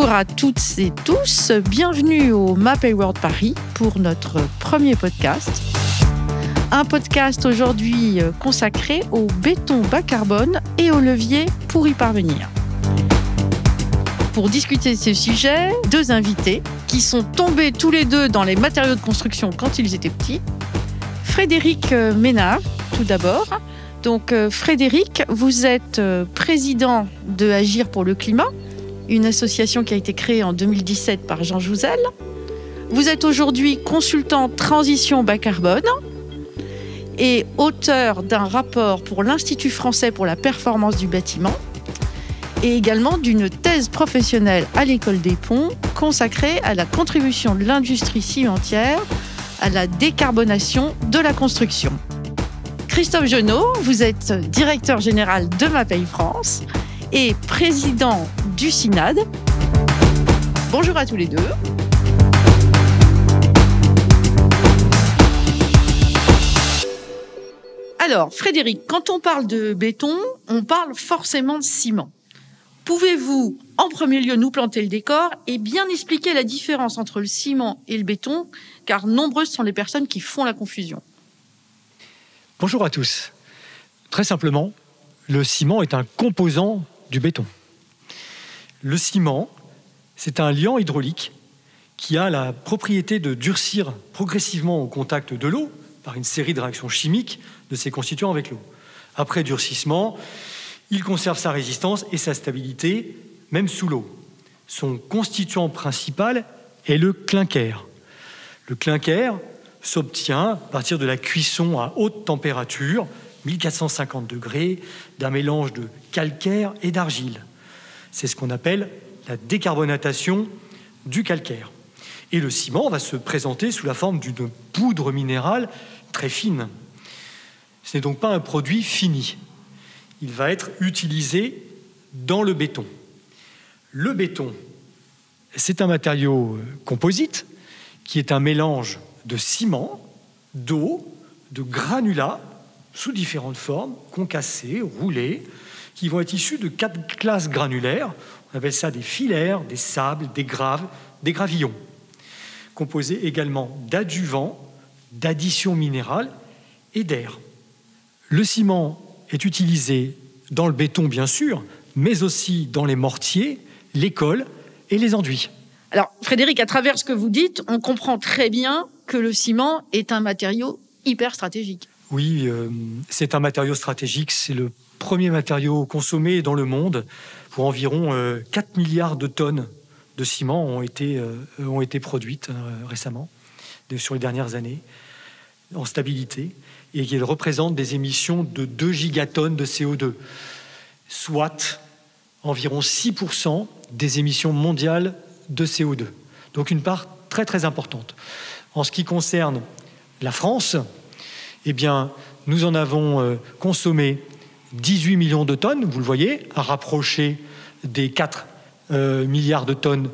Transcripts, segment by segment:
Bonjour à toutes et tous, bienvenue au Mapei World Paris pour notre premier podcast. Un podcast aujourd'hui consacré au béton bas carbone et aux leviers pour y parvenir. Pour discuter de ces sujets, deux invités qui sont tombés tous les deux dans les matériaux de construction quand ils étaient petits. Frédéric Ménard, tout d'abord. Donc Frédéric, vous êtes président de Agir pour le climat, une association qui a été créée en 2017 par Jean Jouzel. Vous êtes aujourd'hui consultant transition bas carbone et auteur d'un rapport pour l'Institut français pour la performance du bâtiment et également d'une thèse professionnelle à l'École des Ponts consacrée à la contribution de l'industrie cimentière à la décarbonation de la construction. Christophe Genot, vous êtes directeur général de Mapei France et président du CINAD. Bonjour à tous les deux. Alors, Frédéric, quand on parle de béton, on parle forcément de ciment. Pouvez-vous, en premier lieu, nous planter le décor et bien expliquer la différence entre le ciment et le béton, car nombreuses sont les personnes qui font la confusion. Bonjour à tous. Très simplement, le ciment est un composant du béton. Le ciment, c'est un liant hydraulique qui a la propriété de durcir progressivement au contact de l'eau par une série de réactions chimiques de ses constituants avec l'eau. Après durcissement, il conserve sa résistance et sa stabilité, même sous l'eau. Son constituant principal est le clinker. Le clinker s'obtient à partir de la cuisson à haute température, 1450 degrés, d'un mélange de calcaire et d'argile. C'est ce qu'on appelle la décarbonatation du calcaire. Et le ciment va se présenter sous la forme d'une poudre minérale très fine. Ce n'est donc pas un produit fini. Il va être utilisé dans le béton. Le béton, c'est un matériau composite qui est un mélange de ciment, d'eau, de granulats sous différentes formes, concassés, roulés, qui vont être issus de 4 classes granulaires. On appelle ça des filaires, des sables, des graves, des gravillons, composés également d'adjuvants, d'additions minérales et d'air. Le ciment est utilisé dans le béton, bien sûr, mais aussi dans les mortiers, les cols et les enduits. Alors, Frédéric, à travers ce que vous dites, on comprend très bien que le ciment est un matériau hyper stratégique. Oui, c'est un matériau stratégique. C'est le premier matériau consommé dans le monde. Pour environ 4 milliards de tonnes de ciment ont été produites récemment, sur les dernières années, en stabilité, et qu'il représente des émissions de 2 gigatonnes de CO2, soit environ 6% des émissions mondiales de CO2. Donc une part très très importante. En ce qui concerne la France, eh bien, nous en avons consommé 18 millions de tonnes, vous le voyez, à rapprocher des 4 milliards de tonnes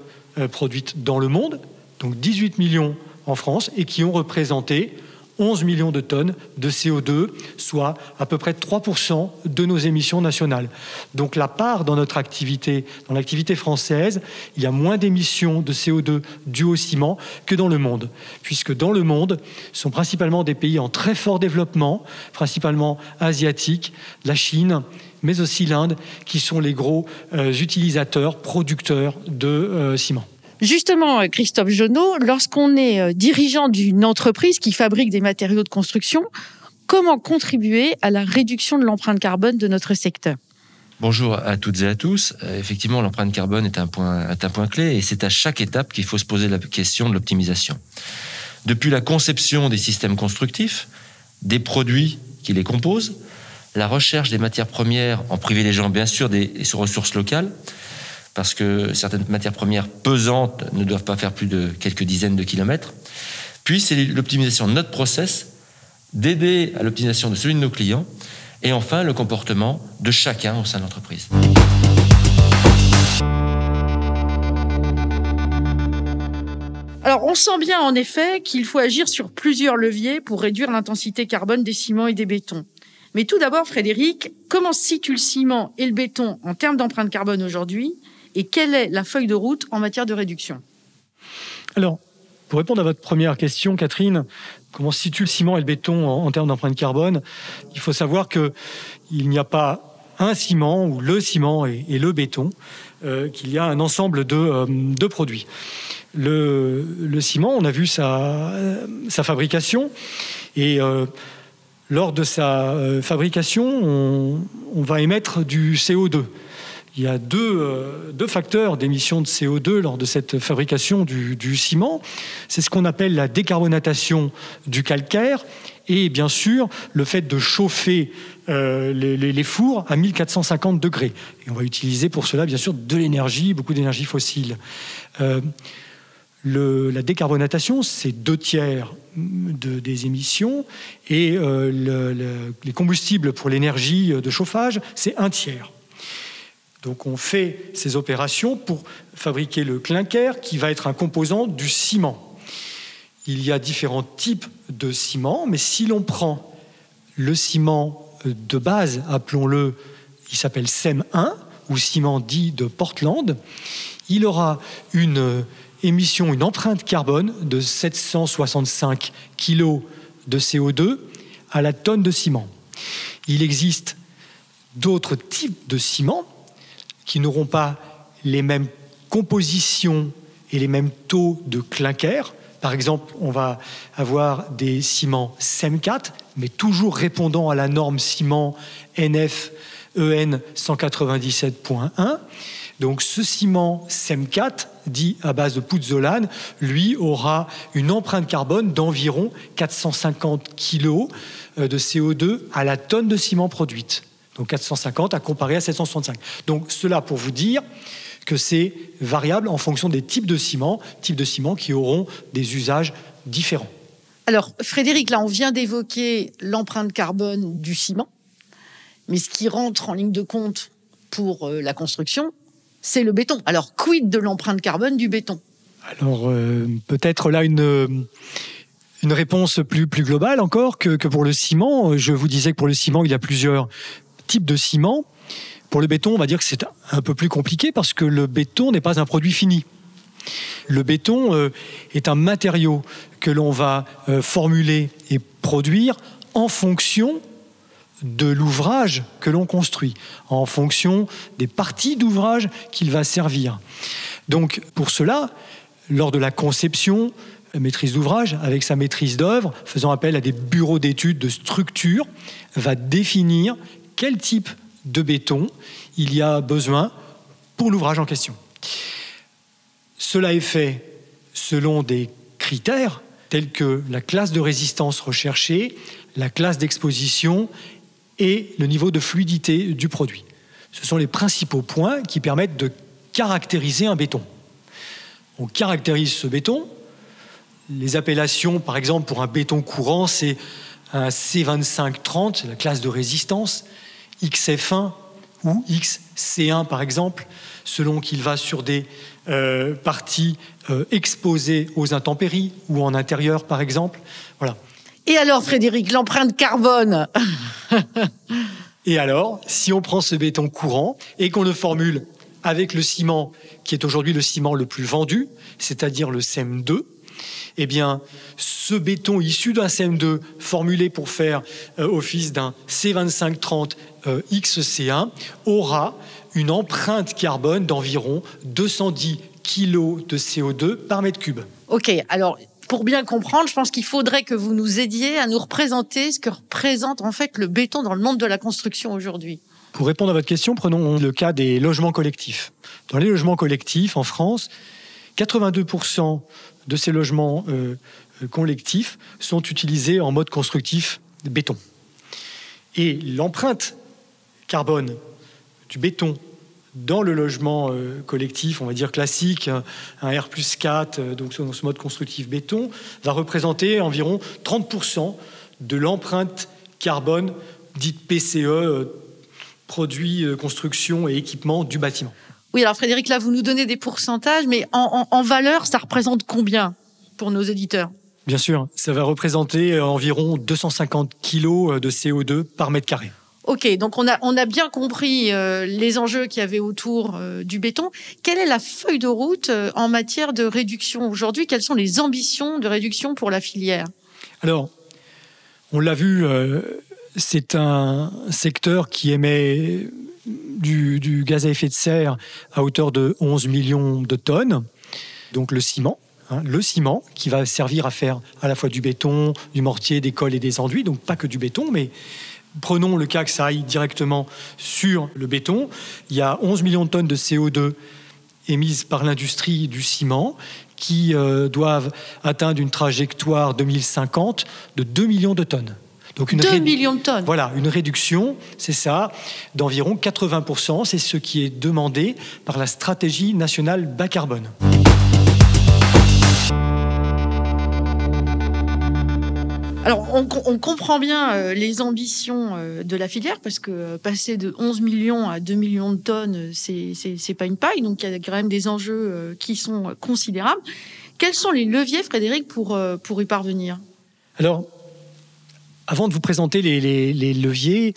produites dans le monde, donc 18 millions en France, et qui ont représenté 11 millions de tonnes de CO2, soit à peu près 3% de nos émissions nationales. Donc la part dans notre activité, dans l'activité française, il y a moins d'émissions de CO2 dues au ciment que dans le monde, puisque dans le monde, ce sont principalement des pays en très fort développement, principalement asiatiques, la Chine, mais aussi l'Inde, qui sont les gros utilisateurs, producteurs de ciment. Justement, Christophe Genot, lorsqu'on est dirigeant d'une entreprise qui fabrique des matériaux de construction, comment contribuer à la réduction de l'empreinte carbone de notre secteur ? Bonjour à toutes et à tous. Effectivement, l'empreinte carbone est un point clé et c'est à chaque étape qu'il faut se poser la question de l'optimisation. Depuis la conception des systèmes constructifs, des produits qui les composent, la recherche des matières premières en privilégiant bien sûr des ressources locales, parce que certaines matières premières pesantes ne doivent pas faire plus de quelques dizaines de kilomètres. Puis, c'est l'optimisation de notre process, d'aider à l'optimisation de celui de nos clients, et enfin, le comportement de chacun au sein de l'entreprise. Alors, on sent bien en effet qu'il faut agir sur plusieurs leviers pour réduire l'intensité carbone des ciments et des bétons. Mais tout d'abord, Frédéric, comment se situe le ciment et le béton en termes d'empreinte carbone aujourd'hui ? Et quelle est la feuille de route en matière de réduction ? Alors, pour répondre à votre première question, Catherine, comment se situe le ciment et le béton en termes d'empreinte carbone ? Il faut savoir qu'il n'y a pas un ciment ou le ciment et le béton, qu'il y a un ensemble de produits. Le ciment, on a vu sa fabrication et lors de sa fabrication, on va émettre du CO2. Il y a deux facteurs d'émission de CO2 lors de cette fabrication du ciment. C'est ce qu'on appelle la décarbonatation du calcaire et bien sûr le fait de chauffer les fours à 1450 degrés. Et on va utiliser pour cela bien sûr de l'énergie, beaucoup d'énergie fossile. La décarbonatation, c'est 2/3 des émissions et les combustibles pour l'énergie de chauffage, c'est 1/3. Donc on fait ces opérations pour fabriquer le clinker qui va être un composant du ciment. Il y a différents types de ciment, mais si l'on prend le ciment de base, appelons-le, il s'appelle CEM 1 ou ciment dit de Portland, il aura une empreinte carbone de 765 kg de CO2 à la tonne de ciment. Il existe d'autres types de ciment qui n'auront pas les mêmes compositions et les mêmes taux de clinker. Par exemple, on va avoir des ciments CEM 4, mais toujours répondant à la norme ciment NF EN 197.1. Donc ce ciment CEM 4, dit à base de pouzzolane, lui aura une empreinte carbone d'environ 450 kg de CO2 à la tonne de ciment produite. Donc 450 à comparer à 765. Donc cela pour vous dire que c'est variable en fonction des types de ciments qui auront des usages différents. Alors Frédéric, là on vient d'évoquer l'empreinte carbone du ciment, mais ce qui rentre en ligne de compte pour la construction, c'est le béton. Alors quid de l'empreinte carbone du béton ? Alors peut-être là une réponse plus globale encore que pour le ciment. Je vous disais que pour le ciment, il y a plusieurs types de ciment. Pour le béton, on va dire que c'est un peu plus compliqué parce que le béton n'est pas un produit fini. Le béton est un matériau que l'on va formuler et produire en fonction de l'ouvrage que l'on construit, en fonction des parties d'ouvrage qu'il va servir. Donc pour cela, lors de la conception, maîtrise d'ouvrage, avec sa maîtrise d'œuvre, faisant appel à des bureaux d'études de structure, va définir quel type de béton il y a besoin pour l'ouvrage en question. Cela est fait selon des critères tels que la classe de résistance recherchée, la classe d'exposition et le niveau de fluidité du produit. Ce sont les principaux points qui permettent de caractériser un béton. On caractérise ce béton. Les appellations, par exemple, pour un béton courant, c'est un C2530, c'est la classe de résistance, XF1 ou XC1, par exemple, selon qu'il va sur des parties exposées aux intempéries ou en intérieur, par exemple. Voilà. Et alors, Frédéric, l'empreinte carbone ? Et alors, si on prend ce béton courant et qu'on le formule avec le ciment qui est aujourd'hui le ciment le plus vendu, c'est-à-dire le CEM 2, eh bien, ce béton issu d'un CEM2 formulé pour faire office d'un C2530 XC1 aura une empreinte carbone d'environ 210 kg de CO2 par mètre cube. Ok, alors pour bien comprendre, je pense qu'il faudrait que vous nous aidiez à nous représenter ce que représente en fait le béton dans le monde de la construction aujourd'hui. Pour répondre à votre question, prenons le cas des logements collectifs. Dans les logements collectifs en France, 82% de ces logements collectifs sont utilisés en mode constructif béton. Et l'empreinte carbone du béton dans le logement collectif, on va dire classique, un R+4, donc dans ce mode constructif béton, va représenter environ 30% de l'empreinte carbone dite PCE, produits, construction et équipement du bâtiment. Oui, alors Frédéric, là, vous nous donnez des pourcentages, mais en valeur, ça représente combien pour nos éditeurs ? Bien sûr, ça va représenter environ 250 kg de CO2 par mètre carré. Ok, donc on a bien compris les enjeux qu'il y avait autour du béton. Quelle est la feuille de route en matière de réduction aujourd'hui? Quelles sont les ambitions de réduction pour la filière? Alors, on l'a vu, c'est un secteur qui émet du gaz à effet de serre à hauteur de 11 millions de tonnes. Donc le ciment qui va servir à faire à la fois du béton, du mortier, des colles et des enduits, donc pas que du béton, mais prenons le cas que ça aille directement sur le béton. Il y a 11 millions de tonnes de CO2 émises par l'industrie du ciment qui doivent atteindre une trajectoire 2050 de 2 millions de tonnes. Donc 2 millions de tonnes. Voilà, une réduction, c'est ça, d'environ 80%. C'est ce qui est demandé par la stratégie nationale bas carbone. Alors, on comprend bien les ambitions de la filière, parce que passer de 11 millions à 2 millions de tonnes, c'est pas une paille. Donc, il y a quand même des enjeux qui sont considérables. Quels sont les leviers, Frédéric, pour y parvenir? Alors, avant de vous présenter les leviers,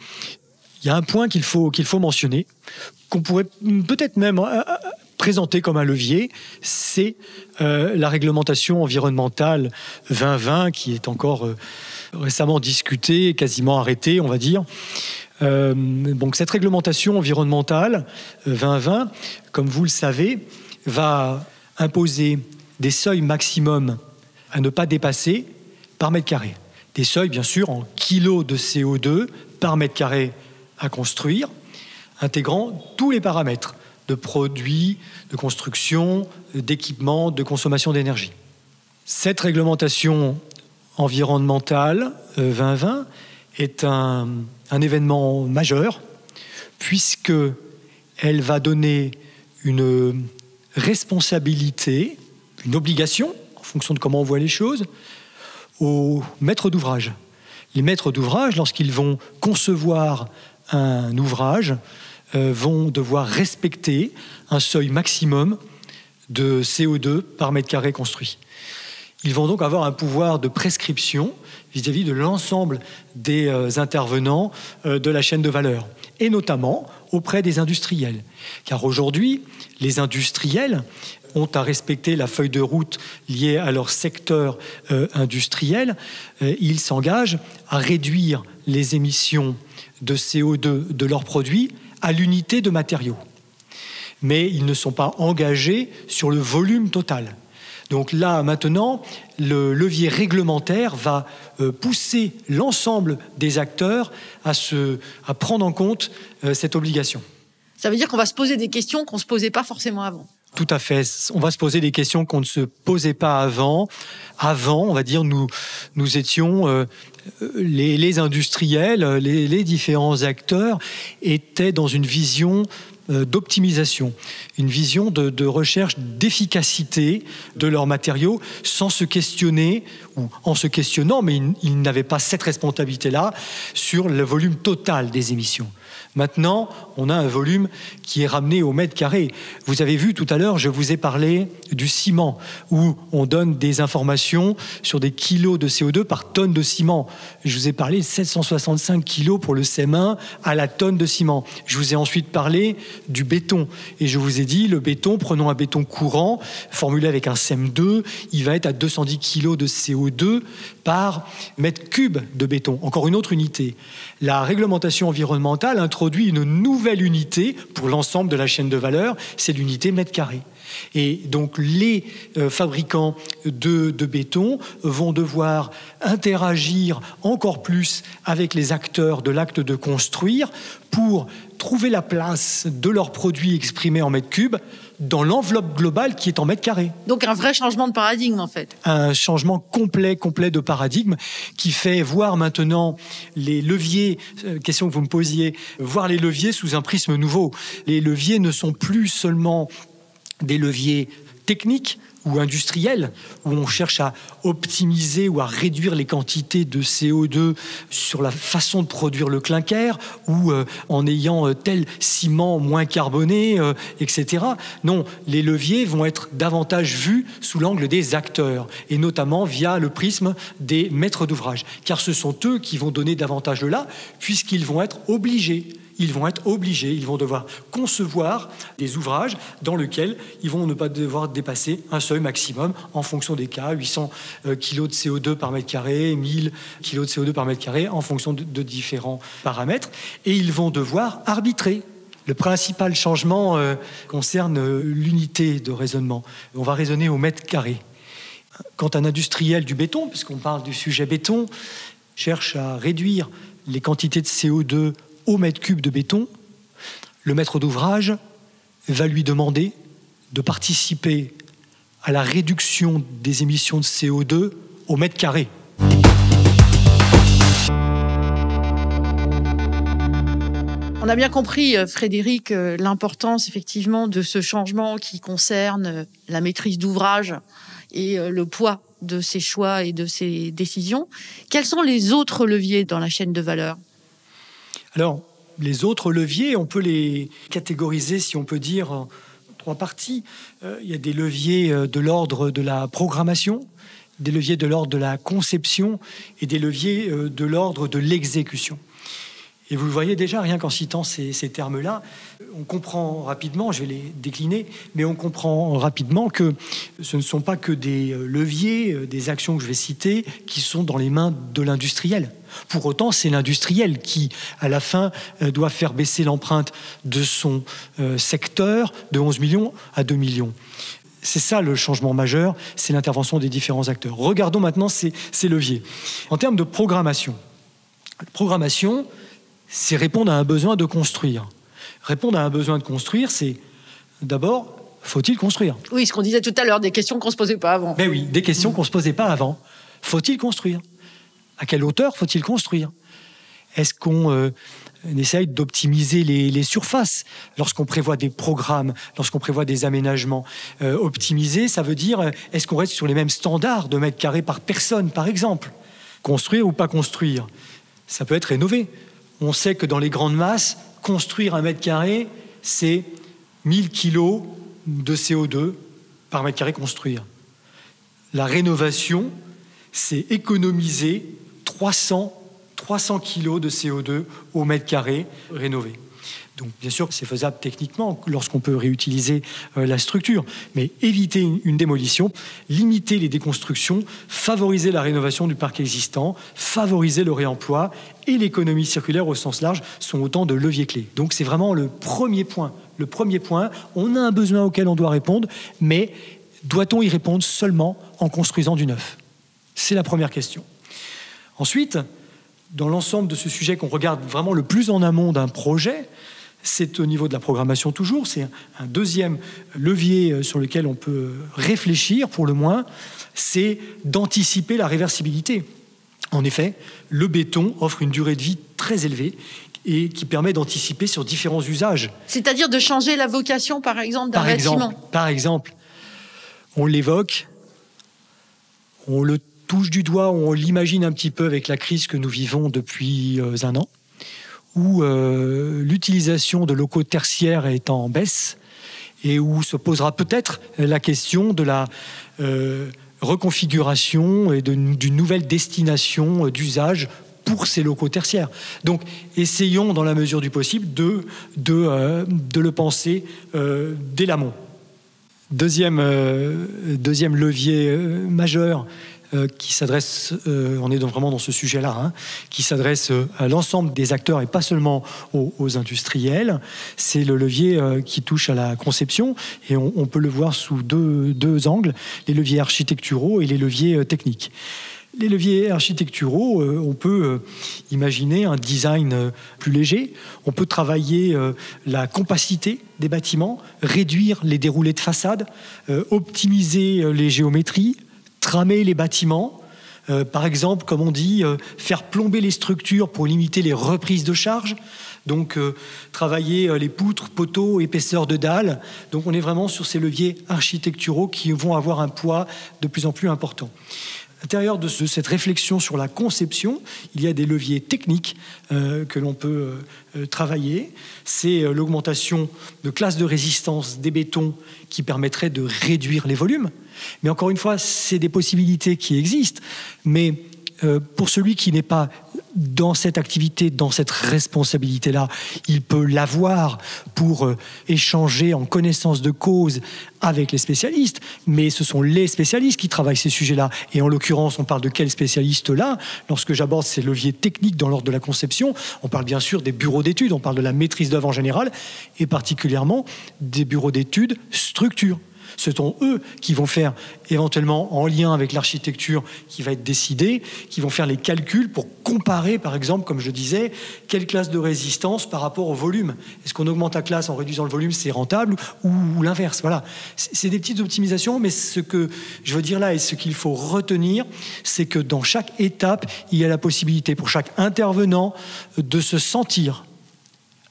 il y a un point qu'il faut mentionner, qu'on pourrait peut-être même présenter comme un levier, c'est la réglementation environnementale 2020 qui est encore récemment discutée, quasiment arrêtée, on va dire. Donc cette réglementation environnementale 2020, comme vous le savez, va imposer des seuils maximums à ne pas dépasser par mètre carré. Des seuils, bien sûr, en kilos de CO2 par mètre carré à construire, intégrant tous les paramètres de produits, de construction, d'équipements, de consommation d'énergie. Cette réglementation environnementale 2020 est un événement majeur, puisqu'elle va donner une responsabilité, une obligation, en fonction de comment on voit les choses, aux maîtres d'ouvrage. Les maîtres d'ouvrage, lorsqu'ils vont concevoir un ouvrage, vont devoir respecter un seuil maximum de CO2 par mètre carré construit. Ils vont donc avoir un pouvoir de prescription vis-à-vis de l'ensemble des intervenants de la chaîne de valeur, et notamment auprès des industriels. Car aujourd'hui, les industriels ont à respecter la feuille de route liée à leur secteur industriel. Ils s'engagent à réduire les émissions de CO2 de leurs produits à l'unité de matériaux. Mais ils ne sont pas engagés sur le volume total. Donc là, maintenant, le levier réglementaire va pousser l'ensemble des acteurs à prendre en compte cette obligation. Ça veut dire qu'on va se poser des questions qu'on ne se posait pas forcément avant. Tout à fait. On va se poser des questions qu'on ne se posait pas avant. Avant, on va dire, nous étions... les industriels, les différents acteurs étaient dans une vision d'optimisation, une vision de recherche d'efficacité de leurs matériaux sans se questionner, ou en se questionnant, mais ils n'avaient pas cette responsabilité-là sur le volume total des émissions. Maintenant, on a un volume qui est ramené au mètre carré. Vous avez vu tout à l'heure, je vous ai parlé du ciment, où on donne des informations sur des kilos de CO2 par tonne de ciment. Je vous ai parlé de 765 kilos pour le CEM1 à la tonne de ciment. Je vous ai ensuite parlé du béton. Et je vous ai dit, le béton, prenons un béton courant, formulé avec un CEM2, il va être à 210 kilos de CO2 par mètre cube de béton. Encore une autre unité. La réglementation environnementale introduit une nouvelle unité pour l'ensemble de la chaîne de valeur, c'est l'unité mètre carré. Et donc les fabricants de béton vont devoir interagir encore plus avec les acteurs de l'acte de construire pour trouver la place de leurs produits exprimés en mètres cubes dans l'enveloppe globale qui est en mètres carrés. Donc un vrai changement de paradigme en fait. Un changement complet de paradigme qui fait voir maintenant les leviers, question que vous me posiez, voir les leviers sous un prisme nouveau. Les leviers ne sont plus seulement des leviers techniques ou industriel, où on cherche à optimiser ou à réduire les quantités de CO2 sur la façon de produire le clinker, ou en ayant tel ciment moins carboné, etc. Non, les leviers vont être davantage vus sous l'angle des acteurs, et notamment via le prisme des maîtres d'ouvrage, car ce sont eux qui vont donner davantage de là, puisqu'ils vont être obligés. Ils vont devoir concevoir des ouvrages dans lesquels ils vont ne pas devoir dépasser un seuil maximum en fonction des cas, 800 kg de CO2 par mètre carré, 1000 kg de CO2 par mètre carré, en fonction de différents paramètres. Et ils vont devoir arbitrer. Le principal changement concerne l'unité de raisonnement. On va raisonner au mètre carré. Quand un industriel du béton, puisqu'on parle du sujet béton, cherche à réduire les quantités de CO2 au mètre cube de béton, le maître d'ouvrage va lui demander de participer à la réduction des émissions de CO2 au mètre carré. On a bien compris, Frédéric, l'importance effectivement de ce changement qui concerne la maîtrise d'ouvrage et le poids de ses choix et de ses décisions. Quels sont les autres leviers dans la chaîne de valeur ? Alors, les autres leviers, on peut les catégoriser, si on peut dire, en 3 parties. Il y a des leviers de l'ordre de la programmation, des leviers de l'ordre de la conception et des leviers de l'ordre de l'exécution. Et vous le voyez déjà, rien qu'en citant ces termes-là, on comprend rapidement, je vais les décliner, mais on comprend rapidement que ce ne sont pas que des leviers, des actions que je vais citer, qui sont dans les mains de l'industriel. Pour autant, c'est l'industriel qui, à la fin, doit faire baisser l'empreinte de son secteur de 11 millions à 2 millions. C'est ça le changement majeur, c'est l'intervention des différents acteurs. Regardons maintenant ces leviers. En termes de programmation, c'est répondre à un besoin de construire. Répondre à un besoin de construire, c'est d'abord, faut-il construire ? Oui, ce qu'on disait tout à l'heure, des questions qu'on ne se posait pas avant. Ben oui, des questions qu'on ne se posait pas avant. Faut-il construire ? À quelle hauteur faut-il construire ? Est-ce qu'on essaye d'optimiser les surfaces lorsqu'on prévoit des programmes, lorsqu'on prévoit des aménagements ? Optimiser, ça veut dire, est-ce qu'on reste sur les mêmes standards de mètres carrés par personne, par exemple ? Construire ou pas construire ? Ça peut être rénové. On sait que dans les grandes masses, construire un mètre carré, c'est 1000 kilos de CO2 par mètre carré construire. La rénovation, c'est économiser 300 kilos de CO2 au mètre carré rénové. Donc, bien sûr, c'est faisable techniquement lorsqu'on peut réutiliser la structure, mais éviter une démolition, limiter les déconstructions, favoriser la rénovation du parc existant, favoriser le réemploi et l'économie circulaire au sens large sont autant de leviers clés. Donc, c'est vraiment le premier point. Le premier point, on a un besoin auquel on doit répondre, mais doit-on y répondre seulement en construisant du neuf ? C'est la première question. Ensuite, dans l'ensemble de ce sujet qu'on regarde vraiment le plus en amont d'un projet, c'est au niveau de la programmation toujours, c'est un deuxième levier sur lequel on peut réfléchir pour le moins, c'est d'anticiper la réversibilité. En effet, le béton offre une durée de vie très élevée et qui permet d'anticiper sur différents usages. C'est-à-dire de changer la vocation, par exemple, d'un bâtiment. Par exemple, on l'évoque, on le touche du doigt, on l'imagine un petit peu avec la crise que nous vivons depuis 1 an, où l'utilisation de locaux tertiaires est en baisse et où se posera peut-être la question de la reconfiguration et d'une nouvelle destination d'usage pour ces locaux tertiaires. Donc, essayons, dans la mesure du possible, de le penser dès l'amont. Deuxième levier majeur qui s'adresse, on est vraiment dans ce sujet-là, qui s'adresse à l'ensemble des acteurs et pas seulement aux industriels, c'est le levier qui touche à la conception et on peut le voir sous deux angles, les leviers architecturaux et les leviers techniques. Les leviers architecturaux, on peut imaginer un design plus léger, on peut travailler la compacité des bâtiments, réduire les déroulés de façade, optimiser les géométries, tramer les bâtiments, Par exemple, comme on dit, faire plomber les structures pour limiter les reprises de charge. Donc, travailler les poutres, poteaux, épaisseur de dalles. Donc, on est vraiment sur ces leviers architecturaux qui vont avoir un poids de plus en plus important. À l'intérieur de cette réflexion sur la conception, il y a des leviers techniques que l'on peut travailler. C'est l'augmentation de classes de résistance des bétons qui permettrait de réduire les volumes. Mais encore une fois, c'est des possibilités qui existent. Mais pour celui qui n'est pas dans cette activité, dans cette responsabilité-là, il peut l'avoir pour échanger en connaissance de cause avec les spécialistes, mais ce sont les spécialistes qui travaillent ces sujets-là. Et en l'occurrence, on parle de quels spécialistes-là? Lorsque j'aborde ces leviers techniques dans l'ordre de la conception, on parle bien sûr des bureaux d'études, on parle de la maîtrise d'œuvre en général, et particulièrement des bureaux d'études structure. Ce sont eux qui vont faire, éventuellement en lien avec l'architecture qui va être décidée, qui vont faire les calculs pour comparer, par exemple, comme je disais, quelle classe de résistance par rapport au volume. Est-ce qu'on augmente la classe en réduisant le volume, c'est rentable, ou l'inverse? Voilà. C'est des petites optimisations, mais ce que je veux dire là et ce qu'il faut retenir, c'est que dans chaque étape, il y a la possibilité pour chaque intervenant de se sentir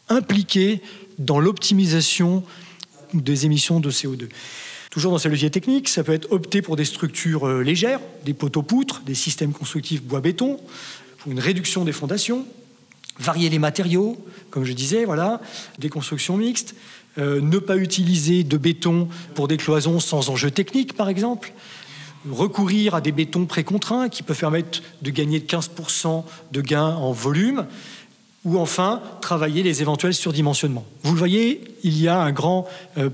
impliqué dans l'optimisation des émissions de CO2. Toujours dans ces leviers techniques, ça peut être opter pour des structures légères, des poteaux-poutres, des systèmes constructifs bois-béton, pour une réduction des fondations, varier les matériaux, comme je disais, voilà, des constructions mixtes, ne pas utiliser de béton pour des cloisons sans enjeu technique, par exemple, recourir à des bétons précontraints qui peuvent permettre de gagner de 15% de gains en volume, ou enfin travailler les éventuels surdimensionnements. Vous le voyez, il y a un grand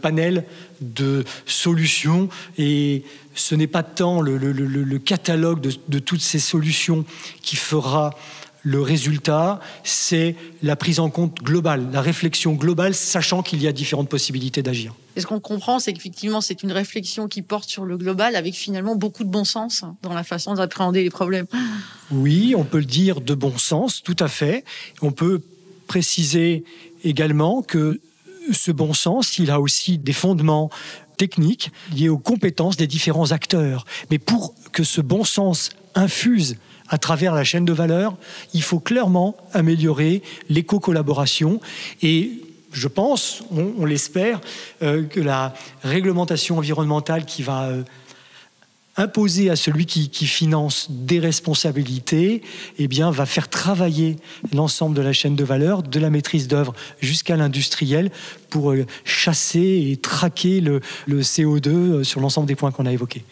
panel de solutions et ce n'est pas tant le catalogue de toutes ces solutions qui fera le résultat, c'est la prise en compte globale, la réflexion globale, sachant qu'il y a différentes possibilités d'agir. Et ce qu'on comprend, c'est qu'effectivement, c'est une réflexion qui porte sur le global avec finalement beaucoup de bon sens dans la façon d'appréhender les problèmes. Oui, on peut le dire de bon sens, tout à fait. On peut préciser également que ce bon sens, il a aussi des fondements techniques liés aux compétences des différents acteurs. Mais pour que ce bon sens infuse à travers la chaîne de valeur, il faut clairement améliorer l'éco-collaboration et je pense, on l'espère, que la réglementation environnementale qui va imposer à celui qui finance des responsabilités, eh bien, va faire travailler l'ensemble de la chaîne de valeur, de la maîtrise d'œuvre jusqu'à l'industriel pour chasser et traquer le CO2 sur l'ensemble des points qu'on a évoqués.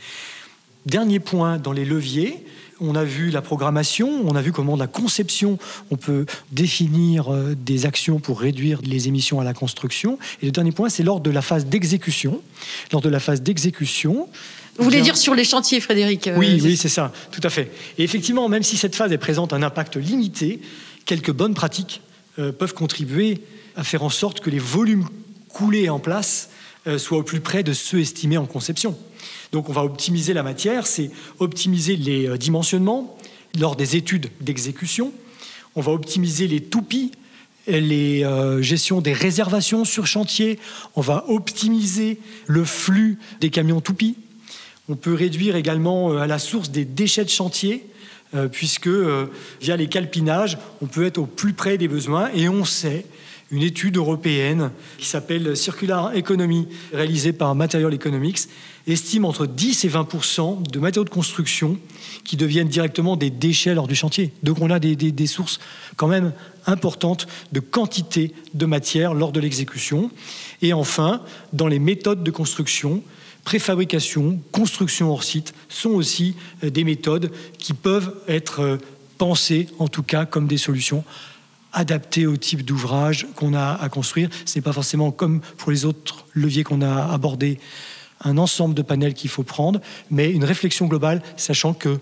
Dernier point dans les leviers, on a vu la programmation, on a vu comment la conception, on peut définir des actions pour réduire les émissions à la construction. Et le dernier point, c'est lors de la phase d'exécution. Lors de la phase d'exécution... Vous voulez dire sur les chantiers, Frédéric? Oui, c'est ça, tout à fait. Et effectivement, même si cette phase présente un impact limité, quelques bonnes pratiques peuvent contribuer à faire en sorte que les volumes coulés en place soient au plus près de ceux estimés en conception. Donc on va optimiser la matière, c'est optimiser les dimensionnements lors des études d'exécution. On va optimiser les toupies, les gestions des réservations sur chantier. On va optimiser le flux des camions toupies. On peut réduire également à la source des déchets de chantier, puisque via les calpinages, on peut être au plus près des besoins. Et on sait, une étude européenne qui s'appelle Circular Economy, réalisée par Material Economics, estime entre 10 et 20% de matériaux de construction qui deviennent directement des déchets lors du chantier. Donc on a des sources quand même importantes de quantité de matière lors de l'exécution. Et enfin, dans les méthodes de construction, préfabrication, construction hors site sont aussi des méthodes qui peuvent être pensées, en tout cas, comme des solutions adaptées au type d'ouvrage qu'on a à construire. Ce n'est pas forcément comme pour les autres leviers qu'on a abordés, un ensemble de panels qu'il faut prendre, mais une réflexion globale, sachant qu'il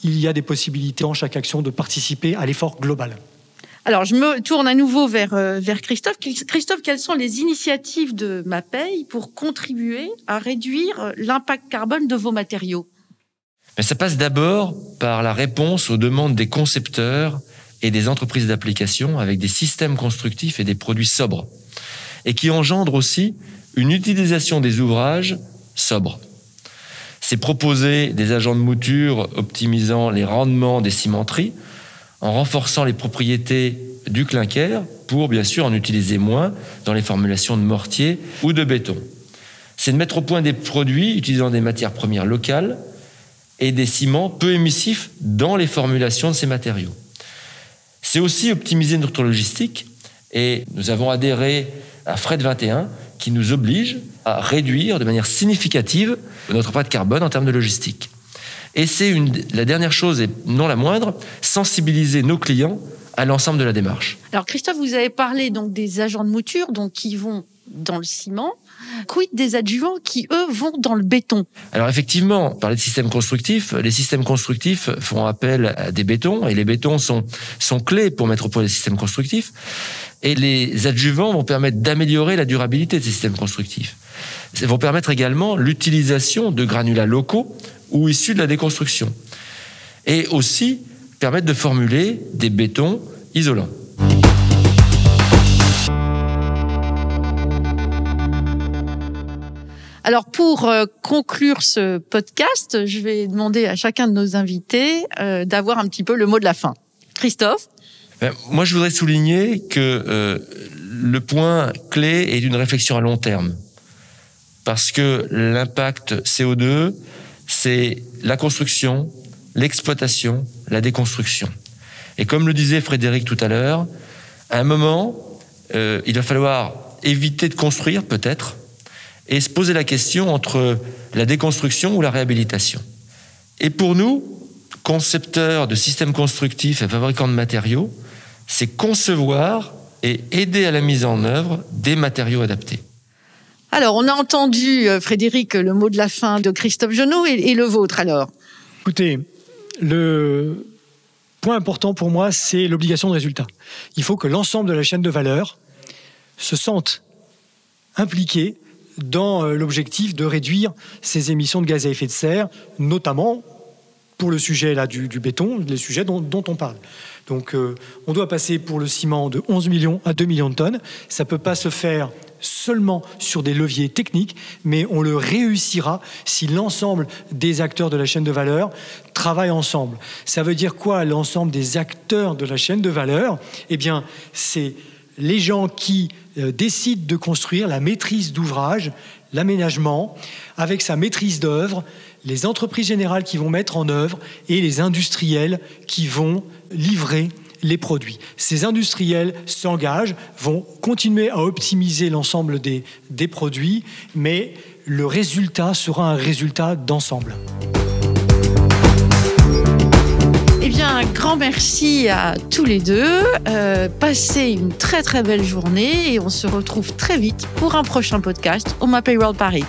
y a des possibilités dans chaque action de participer à l'effort global. Alors, je me tourne à nouveau vers Christophe. Christophe, quelles sont les initiatives de MAPEI pour contribuer à réduire l'impact carbone de vos matériaux? Ça passe d'abord par la réponse aux demandes des concepteurs et des entreprises d'application avec des systèmes constructifs et des produits sobres, et qui engendrent aussi une utilisation des ouvrages sobres. c'est proposer des agents de mouture optimisant les rendements des cimenteries, en renforçant les propriétés du clinker pour, bien sûr, en utiliser moins dans les formulations de mortier ou de béton. C'est de mettre au point des produits utilisant des matières premières locales et des ciments peu émissifs dans les formulations de ces matériaux. C'est aussi optimiser notre logistique et nous avons adhéré à Fred 21 qui nous oblige à réduire de manière significative notre empreinte carbone en termes de logistique. Et c'est la dernière chose, et non la moindre, sensibiliser nos clients à l'ensemble de la démarche. Alors Christophe, vous avez parlé donc des agents de mouture donc qui vont dans le ciment. Quid des adjuvants qui, eux, vont dans le béton? Alors effectivement, on parlait de systèmes constructifs. Les systèmes constructifs font appel à des bétons et les bétons sont clés pour mettre au point des systèmes constructifs. Et les adjuvants vont permettre d'améliorer la durabilité de ces systèmes constructifs. Ils vont permettre également l'utilisation de granulats locaux ou issus de la déconstruction. Et aussi permettre de formuler des bétons isolants. Alors pour conclure ce podcast, je vais demander à chacun de nos invités d'avoir un petit peu le mot de la fin. Christophe? Moi, je voudrais souligner que le point clé est d'une réflexion à long terme. Parce que l'impact CO2, c'est la construction, l'exploitation, la déconstruction. Et comme le disait Frédéric tout à l'heure, à un moment, il va falloir éviter de construire, peut-être, et se poser la question entre la déconstruction ou la réhabilitation. Et pour nous, concepteurs de systèmes constructifs et fabricants de matériaux, c'est concevoir et aider à la mise en œuvre des matériaux adaptés. Alors, on a entendu, Frédéric, le mot de la fin de Christophe Genot et le vôtre, alors. Écoutez, le point important pour moi, c'est l'obligation de résultat. Il faut que l'ensemble de la chaîne de valeur se sente impliqué dans l'objectif de réduire ses émissions de gaz à effet de serre, notamment pour le sujet là, du béton, les sujets dont on parle. Donc on doit passer pour le ciment de 11 millions à 2 millions de tonnes. Ça ne peut pas se faire seulement sur des leviers techniques, mais on le réussira si l'ensemble des acteurs de la chaîne de valeur travaillent ensemble. Ça veut dire quoi, l'ensemble des acteurs de la chaîne de valeur? Eh bien, c'est les gens qui décident de construire la maîtrise d'ouvrage, l'aménagement, avec sa maîtrise d'œuvre, les entreprises générales qui vont mettre en œuvre et les industriels qui vont livrer les produits. Ces industriels s'engagent, vont continuer à optimiser l'ensemble des produits, mais le résultat sera un résultat d'ensemble. Eh bien, un grand merci à tous les deux. Passez une très très belle journée et on se retrouve très vite pour un prochain podcast au MAPEI World Paris.